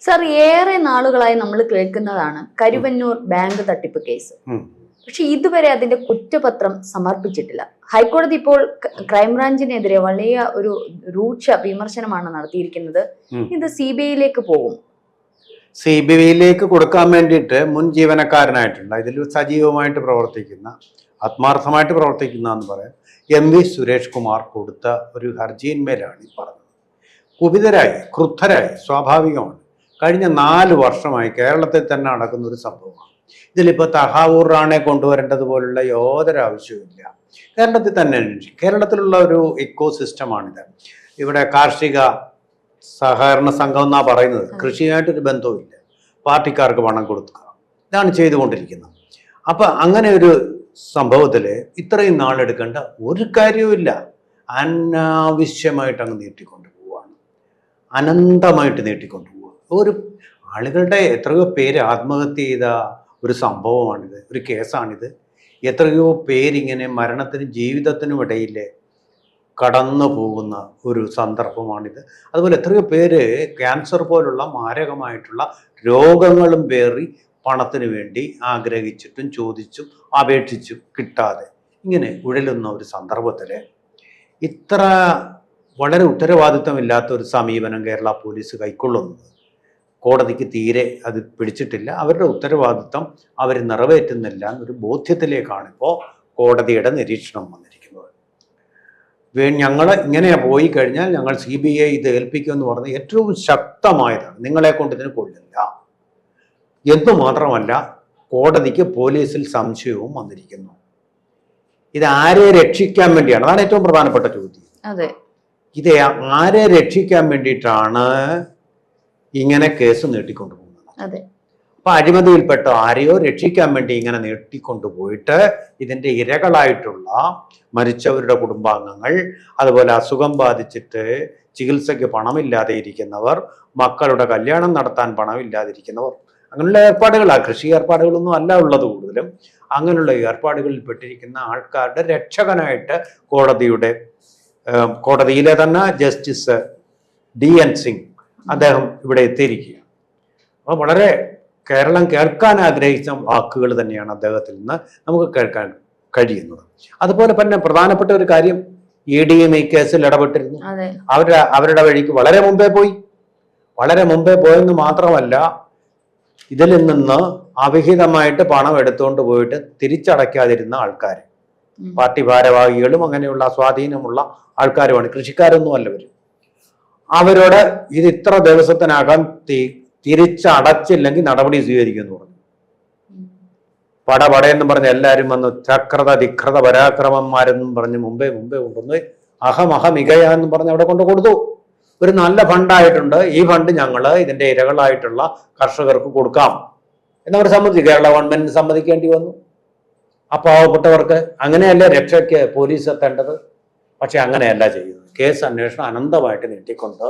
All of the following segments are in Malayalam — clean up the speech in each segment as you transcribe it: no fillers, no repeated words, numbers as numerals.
സർ, ഏറെ നാളുകളായി നമ്മൾ കേൾക്കുന്നതാണ് കരുവന്നൂർ ബാങ്ക് തട്ടിപ്പ് കേസ്. പക്ഷെ ഇതുവരെ അതിന്റെ കുറ്റപത്രം സമർപ്പിച്ചിട്ടില്ല. ഹൈക്കോടതി ഇപ്പോൾ ക്രൈംബ്രാഞ്ചിനെതിരെ വലിയ ഒരു രൂക്ഷ വിമർശനമാണ് നടത്തിയിരിക്കുന്നത്. ഇത് CBIയിലേക്ക് പോകും. CBIയിലേക്ക് കൊടുക്കാൻ വേണ്ടിയിട്ട് മുൻ ജീവനക്കാരനായിട്ടുള്ള ഇതിൽ സജീവമായിട്ട് പ്രവർത്തിക്കുന്ന, ആത്മാർത്ഥമായിട്ട് പ്രവർത്തിക്കുന്ന എന്ന് പറയാം, MV സുരേഷ് കുമാർ കൊടുത്ത ഒരു ഹർജിയിന്മേലാണ് ഈ പറഞ്ഞത്. കുപിതരായി, ക്രുദ്ധരായി, സ്വാഭാവികമാണ്. കഴിഞ്ഞ 4 വർഷമായി കേരളത്തിൽ തന്നെ നടക്കുന്ന ഒരു സംഭവമാണ്. ഇതിലിപ്പോൾ തഹാവൂർ റാണെ കൊണ്ടുവരേണ്ടതുപോലുള്ള യാതൊരു ആവശ്യവുമില്ല. കേരളത്തിൽ തന്നെ, കേരളത്തിലുള്ള ഒരു ഇക്കോ സിസ്റ്റമാണിത്. ഇവിടെ കാർഷിക സഹകരണ സംഘം എന്നാ പറയുന്നത്. കൃഷിയായിട്ടൊരു ബന്ധവുമില്ല. പാർട്ടിക്കാർക്ക് പണം കൊടുക്കുക, ഇതാണ് ചെയ്തുകൊണ്ടിരിക്കുന്നത്. അപ്പം അങ്ങനെ ഒരു സംഭവത്തിൽ ഇത്രയും നാളെടുക്കേണ്ട ഒരു കാര്യവുമില്ല. അനാവശ്യമായിട്ട് അങ്ങ് നീട്ടിക്കൊണ്ടു പോവുകയാണ്, അനന്തമായിട്ട് നീട്ടിക്കൊണ്ടു പോവുക. ഒരു ആളുകളുടെ എത്രയോ പേര് ആത്മഹത്യ ചെയ്ത ഒരു സംഭവമാണിത്, ഒരു കേസാണിത്. എത്രയോ പേരിങ്ങനെ മരണത്തിനും ജീവിതത്തിനും ഇടയിൽ കടന്നു പോകുന്ന ഒരു സന്ദർഭമാണിത്. അതുപോലെ എത്രയോ പേര് ക്യാൻസർ പോലുള്ള മാരകമായിട്ടുള്ള രോഗങ്ങളും പേറി പണത്തിന് വേണ്ടി ആഗ്രഹിച്ചിട്ടും ചോദിച്ചും അപേക്ഷിച്ചും കിട്ടാതെ ഇങ്ങനെ ഉഴലുന്ന ഒരു സന്ദർഭത്തിൽ ഇത്ര വളരെ ഉത്തരവാദിത്വമില്ലാത്ത ഒരു സമീപനം കേരള പോലീസ് കൈക്കൊള്ളുന്നത് കോടതിക്ക് തീരെ അത് പിടിച്ചിട്ടില്ല. അവരുടെ ഉത്തരവാദിത്വം അവർ നിറവേറ്റുന്നില്ല എന്നൊരു ബോധ്യത്തിലേക്കാണ് ഇപ്പോൾ കോടതിയുടെ നിരീക്ഷണം വന്നിരിക്കുന്നത്. ഞങ്ങൾ ഇങ്ങനെ പോയി കഴിഞ്ഞാൽ ഞങ്ങൾ CBI ഇത് ഏൽപ്പിക്കുമെന്ന് പറഞ്ഞ് ഏറ്റവും ശക്തമായതാണ്. നിങ്ങളെ കൊണ്ട് ഇതിന് കൊള്ളില്ല എന്നു മാത്രമല്ല, കോടതിക്ക് പോലീസിൽ സംശയവും വന്നിരിക്കുന്നു. ഇത് ആരെ രക്ഷിക്കാൻ വേണ്ടിയാണ്? അതാണ് ഏറ്റവും പ്രധാനപ്പെട്ട ചോദ്യം. ഇത് ആരെ രക്ഷിക്കാൻ വേണ്ടിയിട്ടാണ് ഇങ്ങനെ കേസ് നീട്ടിക്കൊണ്ടുപോകുന്നത്? അപ്പൊ അഴിമതിയിൽപ്പെട്ട ആരെയോ രക്ഷിക്കാൻ വേണ്ടി ഇങ്ങനെ നീട്ടിക്കൊണ്ടുപോയിട്ട് ഇതിന്റെ ഇരകളായിട്ടുള്ള മരിച്ചവരുടെ കുടുംബാംഗങ്ങൾ, അതുപോലെ അസുഖം ബാധിച്ചിട്ട് ചികിത്സയ്ക്ക് പണമില്ലാതെ ഇരിക്കുന്നവർ, മക്കളുടെ കല്യാണം നടത്താൻ പണമില്ലാതിരിക്കുന്നവർ, അങ്ങനെയുള്ള ഏർപ്പാടുകളാണ്. കൃഷി ഏർപ്പാടുകളൊന്നും അല്ല ഉള്ളത്. കൂടുതലും അങ്ങനെയുള്ള ഏർപ്പാടുകളിൽ പെട്ടിരിക്കുന്ന ആൾക്കാരുടെ രക്ഷകനായിട്ട് കോടതിയിലെ തന്നെ ജസ്റ്റിസ് DN സിംഗ് അദ്ദേഹം ഇവിടെ എത്തിയിരിക്കുകയാണ്. അപ്പോൾ വളരെ കേരളം കേൾക്കാൻ ആഗ്രഹിച്ച വാക്കുകൾ തന്നെയാണ് അദ്ദേഹത്തിൽ നിന്ന് നമുക്ക് കേൾക്കാൻ കഴിയുന്നത്. അതുപോലെ തന്നെ പ്രധാനപ്പെട്ട ഒരു കാര്യം, EDയും ഈ കേസിൽ ഇടപെട്ടിരുന്നു. അവരുടെ വഴിക്ക് വളരെ മുമ്പേ പോയെന്ന് മാത്രമല്ല, ഇതിൽ നിന്ന് അവിഹിതമായിട്ട് പണം എടുത്തുകൊണ്ട് പോയിട്ട് തിരിച്ചടയ്ക്കാതിരുന്ന ആൾക്കാർ, പാർട്ടി ഭാരവാഹികളും അങ്ങനെയുള്ള സ്വാധീനമുള്ള ആൾക്കാരുമാണ്, കൃഷിക്കാരൊന്നും അല്ലവരും. അവരോട് ഇത് ഇത്ര ദിവസത്തിനകം തിരിച്ചടച്ചില്ലെങ്കിൽ നടപടി സ്വീകരിക്കുമെന്ന് പറഞ്ഞു. പടപടയെന്ന് പറഞ്ഞ് എല്ലാവരും വന്ന് ചക്രത ധിക്രത പരാക്രമന്മാരെന്നും പറഞ്ഞ് മുമ്പേ കൊണ്ടുവന്ന് അഹമികയാന്നും പറഞ്ഞ് അവിടെ കൊണ്ട് കൊടുത്തു. ഒരു നല്ല ഫണ്ടായിട്ടുണ്ട്, ഈ ഫണ്ട് ഞങ്ങൾ ഇതിന്റെ ഇരകളായിട്ടുള്ള കർഷകർക്ക് കൊടുക്കാം എന്നവർ സമ്മതിച്ചു. കേരള ഗവൺമെന്റിന് സമ്മതിക്കേണ്ടി വന്നു. ആ പാവപ്പെട്ടവർക്ക് അങ്ങനെയല്ലേ രക്ഷയ്ക്ക് പോലീസ് എത്തേണ്ടത്? പക്ഷെ അങ്ങനെയല്ല ചെയ്യുന്നത്. കേസ് അന്വേഷണം അനന്തമായിട്ട് നീട്ടിക്കൊണ്ട്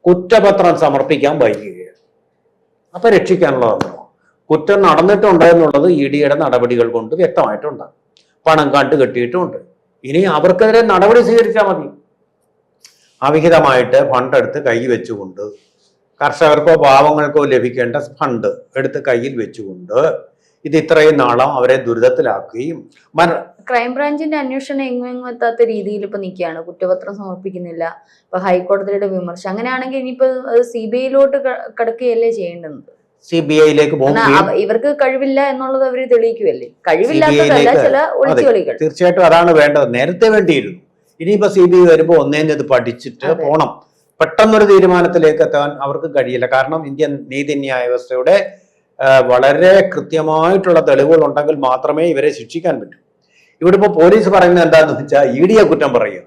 കുറ്റപത്രം സമർപ്പിക്കാൻ വൈകുകയാണ്. അപ്പൊ രക്ഷിക്കാനുള്ളതല്ലോ. കുറ്റം നടന്നിട്ടുണ്ട് എന്നുള്ളത് EDയുടെ നടപടികൾ കൊണ്ട് വ്യക്തമായിട്ടുണ്ട്. പണം കെട്ടിയിട്ടുമുണ്ട്. ഇനി അവർക്കെതിരെ നടപടി സ്വീകരിച്ചാൽ മതി. അവിഹിതമായിട്ട് ഫണ്ട് എടുത്ത് കൈ വെച്ചുകൊണ്ട്, കർഷകർക്കോ പാവങ്ങൾക്കോ ലഭിക്കേണ്ട ഫണ്ട് എടുത്ത് കയ്യിൽ വെച്ചുകൊണ്ട് ഇത് ഇത്രയും നാളം അവരെ ദുരിതത്തിലാക്കുകയും ക്രൈംബ്രാഞ്ചിന്റെ അന്വേഷണം എങ്ങും എത്താത്ത രീതിയിൽ ഇപ്പൊ നിൽക്കുകയാണ്. കുറ്റപത്രം സമർപ്പിക്കുന്നില്ല. ഇപ്പൊ ഹൈക്കോടതിയുടെ വിമർശനം. അങ്ങനെയാണെങ്കിൽ ഇനിയിപ്പോ CBIയിലോട്ട് കടക്കുകയല്ലേ ചെയ്യേണ്ടത്? CBIയിലേക്ക് ഇവർക്ക് കഴിവില്ല എന്നുള്ളത് അവര് തെളിയിക്കുമല്ലേ? കഴിവില്ലാത്തതല്ല, ചില ഒളിച്ചുകളികൾ. തീർച്ചയായിട്ടും അതാണ് വേണ്ടത്. നേരത്തെ വേണ്ടിയിരുന്നു. ഇനിയിപ്പോ CBI വരുമ്പോൾ ഒന്നേന്നത് പഠിച്ചിട്ട് പോണം. പെട്ടെന്നൊരു തീരുമാനത്തിലേക്ക് എത്താൻ അവർക്ക് കഴിയില്ല. കാരണം ഇന്ത്യൻ നീതിന്യായ വ്യവസ്ഥയുടെ വളരെ കൃത്യമായിട്ടുള്ള തെളിവുകൾ ഉണ്ടെങ്കിൽ മാത്രമേ ഇവരെ ശിക്ഷിക്കാൻ പറ്റൂ. ഇവിടെ ഇപ്പൊ പോലീസ് പറയുന്നത് എന്താണെന്ന് വെച്ചാൽ EDയെ കുറ്റം പറയുക.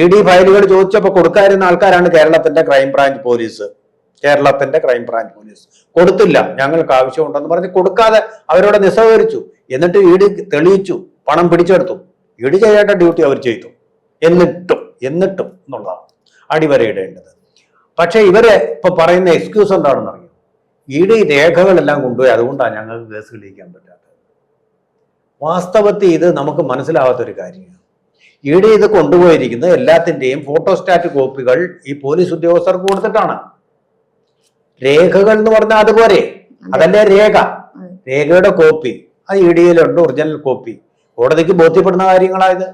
ED ഫയലുകൾ ചോദിച്ചപ്പോൾ കൊടുക്കാതിരുന്ന ആൾക്കാരാണ് കേരളത്തിന്റെ ക്രൈംബ്രാഞ്ച് പോലീസ്. കൊടുത്തില്ല, ഞങ്ങൾക്ക് ആവശ്യമുണ്ടെന്ന് പറഞ്ഞ് കൊടുക്കാതെ അവരോട് നിസ്സഹകരിച്ചു. എന്നിട്ട് ED തെളിയിച്ചു, പണം പിടിച്ചെടുത്തു. ED ചെയ്യേണ്ട ഡ്യൂട്ടി അവർ ചെയ്തു. എന്നിട്ടും എന്നുള്ളതാണ് അടിവരയിടേണ്ടത്. പക്ഷെ ഇവരെ ഇപ്പൊ പറയുന്ന എക്സ്ക്യൂസ് എന്താണെന്ന് അറിയാം? ED രേഖകളെല്ലാം കൊണ്ടുപോയി, അതുകൊണ്ടാണ് ഞങ്ങൾക്ക് കേസ് തെളിയിക്കാൻ പറ്റാത്തത്. വാസ്തവത്തിൽ ഇത് നമുക്ക് മനസ്സിലാവാത്തൊരു കാര്യമാണ്. ED ഇത് കൊണ്ടുപോയിരിക്കുന്നത് എല്ലാത്തിൻ്റെയും ഫോട്ടോസ്റ്റാറ്റ് കോപ്പികൾ ഈ പോലീസ് ഉദ്യോഗസ്ഥർക്ക് കൊടുത്തിട്ടാണ്. രേഖകൾ എന്ന് പറഞ്ഞാൽ അതുപോലെ അതല്ലേ രേഖ, രേഖയുടെ കോപ്പി അത് ഇഡിയിലുണ്ട്, ഒറിജിനൽ കോപ്പി. കോടതിക്ക് ബോധ്യപ്പെടുന്ന കാര്യങ്ങളായത്.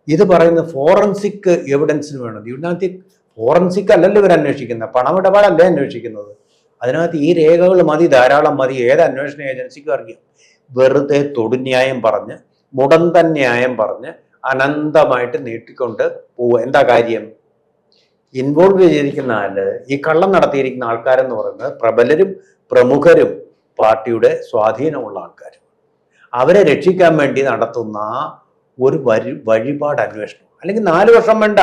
ഇത് പറയുന്നത് ഫോറൻസിക് എവിഡൻസിന് വേണം. ഇതിനകത്ത് ഫോറൻസിക് അല്ലല്ലോ ഇവർ അന്വേഷിക്കുന്നത്, പണമിടപാടല്ലേ അന്വേഷിക്കുന്നത്. അതിനകത്ത് ഈ രേഖകൾ മതി, ധാരാളം മതി. ഏത് അന്വേഷണ ഏജൻസിക്കും അറിയാം. വെറുതെ തൊടുന്യായം പറഞ്ഞ്, മുടന്തൻ ന്യായം പറഞ്ഞ് അനന്തമായിട്ട് നീട്ടിക്കൊണ്ട് പോവുക. എന്താ കാര്യം? ഇൻവോൾവ് ചെയ്തിരിക്കുന്ന ആള്, ഈ കള്ളം നടത്തിയിരിക്കുന്ന ആൾക്കാരെന്ന് പറയുന്നത് പ്രബലരും പ്രമുഖരും പാർട്ടിയുടെ സ്വാധീനമുള്ള ആൾക്കാർ. അവരെ രക്ഷിക്കാൻ വേണ്ടി നടത്തുന്ന ഒരു വഴിപാട് അന്വേഷണം. അല്ലെങ്കിൽ 4 വർഷം വേണ്ട,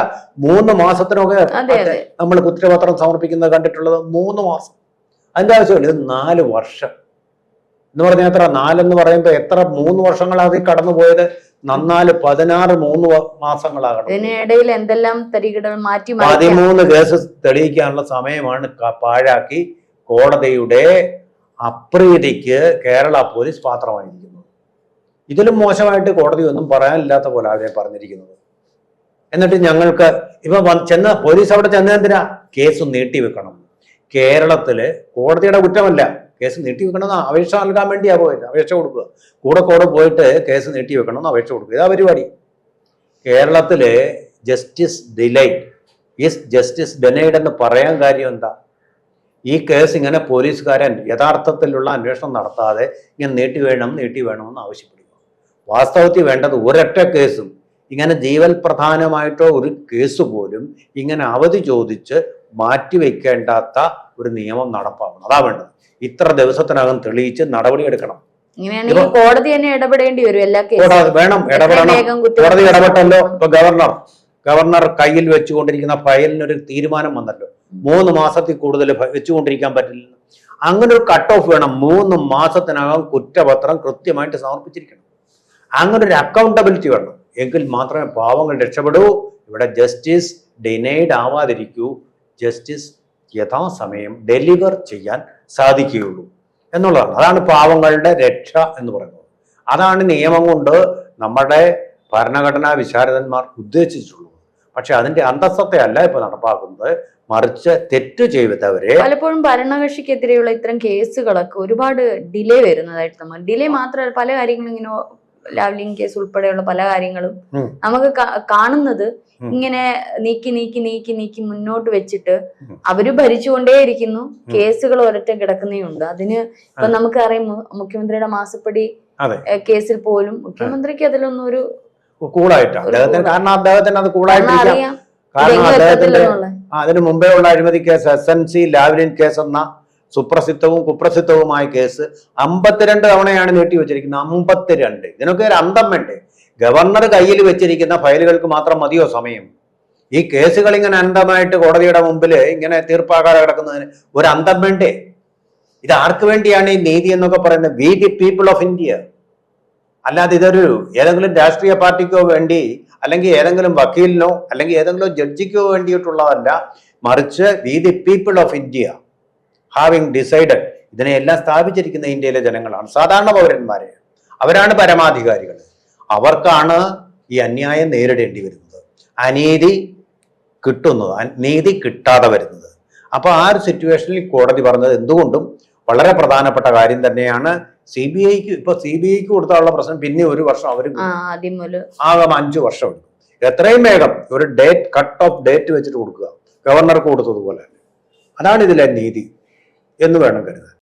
3 മാസത്തിനൊക്കെ നമ്മൾ കുറ്റപത്രം സമർപ്പിക്കുന്നത് കണ്ടിട്ടുള്ളത്. 3 മാസം അതിന്റെ ആവശ്യമില്ല. ഇത് 4 വർഷം എന്ന് പറഞ്ഞാൽ എത്ര? 4 എന്ന് പറയുമ്പോൾ എത്ര 3 വർഷങ്ങളാണ് കടന്നുപോയത്? 16, 16 3 മാസങ്ങളാകണം. ഇതിനിടയിൽ എന്തെല്ലാം തരികിടകൾ മാറ്റി 13 കേസ് തെളിയിക്കാനുള്ള സമയമാണ് പാഴാക്കി കോടതിയുടെ അപ്രീതിക്ക് കേരള പോലീസ് പാത്രമായിരിക്കുന്നത്. ഇതിലും മോശമായിട്ട് കോടതി ഒന്നും പറയാനില്ലാത്ത പോലെ അവരെ പറഞ്ഞിരിക്കുന്നത്. എന്നിട്ട് ഞങ്ങൾക്ക് ഇപ്പൊ പോലീസ് അവിടെ ചെന്നതിനാ കേസ് നീട്ടിവെക്കണം. കേരളത്തില് കോടതിയുടെ കുറ്റമല്ല, കേസ് നീട്ടിവെക്കണമെന്ന് അപേക്ഷ നൽകാൻ വേണ്ടിയാ പോയത്. അപേക്ഷ കൊടുക്കുക, കൂടെ പോയിട്ട് കേസ് നീട്ടിവെക്കണമെന്ന് അപേക്ഷ കൊടുക്കുക. ഇതാ പരിപാടി. കേരളത്തില് ജസ്റ്റിസ് ഡിലൈഡ് ഈസ് ജസ്റ്റിസ് ഡെനൈഡ് എന്ന് പറയാൻ കാര്യം എന്താ? ഈ കേസ് ഇങ്ങനെ പോലീസുകാരൻ യഥാർത്ഥത്തിലുള്ള അന്വേഷണം നടത്താതെ ഇങ്ങനെ നീട്ടി വേണമെന്ന് ആവശ്യപ്പെടുക. വാസ്തവത്തിൽ വേണ്ടത് ഒരൊറ്റ കേസും, ഇങ്ങനെ ജീവൽ പ്രധാനമായിട്ടോ ഒരു കേസ് പോലും ഇങ്ങനെ അവധി ചോദിച്ച് മാറ്റിവെക്കേണ്ടാത്ത ഒരു നിയമം നടപ്പാക്കണം. അതാ വേണ്ടത്. ഇത്ര ദിവസത്തിനകം തെളിയിച്ച് നടപടിയെടുക്കണം. കോടതി തന്നെ ഇടപെടേണ്ടി വരും. എല്ലാ വേണം, ഇടപെടണം. കോടതി ഇടപെട്ടല്ലോ. ഇപ്പൊ ഗവർണർ കയ്യിൽ വെച്ചുകൊണ്ടിരിക്കുന്ന ഫയലിനൊരു തീരുമാനം വന്നല്ലോ. 3 മാസത്തിൽ കൂടുതൽ വെച്ചുകൊണ്ടിരിക്കാൻ പറ്റില്ല. അങ്ങനെ ഒരു കട്ട് ഓഫ് വേണം. 3 മാസത്തിനകം കുറ്റപത്രം കൃത്യമായിട്ട് സമർപ്പിച്ചിരിക്കണം. അങ്ങനെ ഒരു അക്കൗണ്ടബിലിറ്റി വേണം. എങ്കിൽ മാത്രമേ പാവങ്ങൾ രക്ഷപ്പെടൂ. ഇവിടെ ജസ്റ്റിസ് ഡിനൈഡ് ആവാതിരിക്കൂ. ജസ്റ്റിസ് യഥാസമയം ഡെലിവർ ചെയ്യാൻ സാധിക്കുകയുള്ളൂ എന്നുള്ളതാണ്. അതാണ് പാവങ്ങളുടെ രക്ഷ എന്ന് പറയുന്നത്. അതാണ് നിയമം കൊണ്ട് നമ്മുടെ ഭരണഘടനാ വിശാരദന്മാർ ഉദ്ദേശിച്ചിട്ടുള്ളത്. പക്ഷെ അതിന്റെ അന്തസ്സത്തെയല്ല ഇപ്പൊ നടപ്പാക്കുന്നത്. മറിച്ച് തെറ്റ് ചെയ്തവരെ പലപ്പോഴും ഭരണകക്ഷിക്കെതിരെയുള്ള ഇത്തരം കേസുകളൊക്കെ ഒരുപാട് ഡിലേ വരുന്നതായിട്ട് നമ്മൾ ഡിലേ മാത്രമല്ല, പല കാര്യങ്ങളും ഇങ്ങനെ ലാവ്ലിൻ കേസ് ഉൾപ്പെടെയുള്ള പല കാര്യങ്ങളും നമുക്ക് കാണുന്നത് ഇങ്ങനെ നീക്കി മുന്നോട്ട് വെച്ചിട്ട് അവര് ഭരിച്ചുകൊണ്ടേയിരിക്കുന്നു. കേസുകൾ ഒരൊറ്റ കിടക്കുന്നേയുണ്ട്. അതിന് ഇപ്പൊ നമുക്കറിയാം, മുഖ്യമന്ത്രിയുടെ മാസപ്പടി കേസിൽ പോലും മുഖ്യമന്ത്രിക്ക് അതിലൊന്നും ഒരു അതിന് മുമ്പേ ഉള്ള അഴിമതി കേസ്, SNC ലാവ്ലിൻ കേസ് എന്ന സുപ്രസിദ്ധവും കുപ്രസിദ്ധവുമായ കേസ് 52 തവണയാണ് നീട്ടിവെച്ചിരിക്കുന്നത്. 52. ഇതിനൊക്കെ ഒരു അന്തം വേണ്ടേ? ഗവർണർ കയ്യിൽ വെച്ചിരിക്കുന്ന ഫയലുകൾക്ക് മാത്രം മതിയോ സമയം? ഈ കേസുകൾ ഇങ്ങനെ അന്തമായിട്ട് കോടതിയുടെ മുമ്പിൽ ഇങ്ങനെ തീർപ്പാകാതെ കിടക്കുന്നതിന് ഒരു അന്തം വേണ്ടേ? ഇത് ആർക്ക് വേണ്ടിയാണ് ഈ നീതി എന്നൊക്കെ പറയുന്നത്? V the people of India. അല്ലാതെ ഇതൊരു ഏതെങ്കിലും രാഷ്ട്രീയ പാർട്ടിക്കോ വേണ്ടി, അല്ലെങ്കിൽ ഏതെങ്കിലും വക്കീലിനോ, അല്ലെങ്കിൽ ഏതെങ്കിലും ജഡ്ജിക്കോ വേണ്ടിയിട്ടുള്ളതല്ല. മറിച്ച് V the people of India having decided. ഇതിനെയെല്ലാം സ്ഥാപിച്ചിരിക്കുന്ന ഇന്ത്യയിലെ ജനങ്ങളാണ്, സാധാരണ പൗരന്മാരെ. അവരാണ് പരമാധികാരികൾ. അവർക്കാണ് ഈ അന്യായം നേരിടേണ്ടി വരുന്നത്, അനീതി കിട്ടുന്നത്, നീതി കിട്ടാതെ വരുന്നത്. അപ്പൊ ആ ഒരു സിറ്റുവേഷനിൽ കോടതി പറഞ്ഞത് എന്തുകൊണ്ടും വളരെ പ്രധാനപ്പെട്ട കാര്യം തന്നെയാണ്. ഇപ്പൊ CBIക്ക് കൊടുത്താനുള്ള പ്രശ്നം പിന്നെ 1 വർഷം അവർ ആകാം 5 വർഷം എടുക്കും. എത്രയും വേഗം ഒരു കട്ട് ഓഫ് ഡേറ്റ് വെച്ചിട്ട് കൊടുക്കുക, ഗവർണർക്ക് കൊടുത്തതുപോലെ. അതാണ് ഇതിലെ നീതി എന്ന് വേണം കരുതാൻ.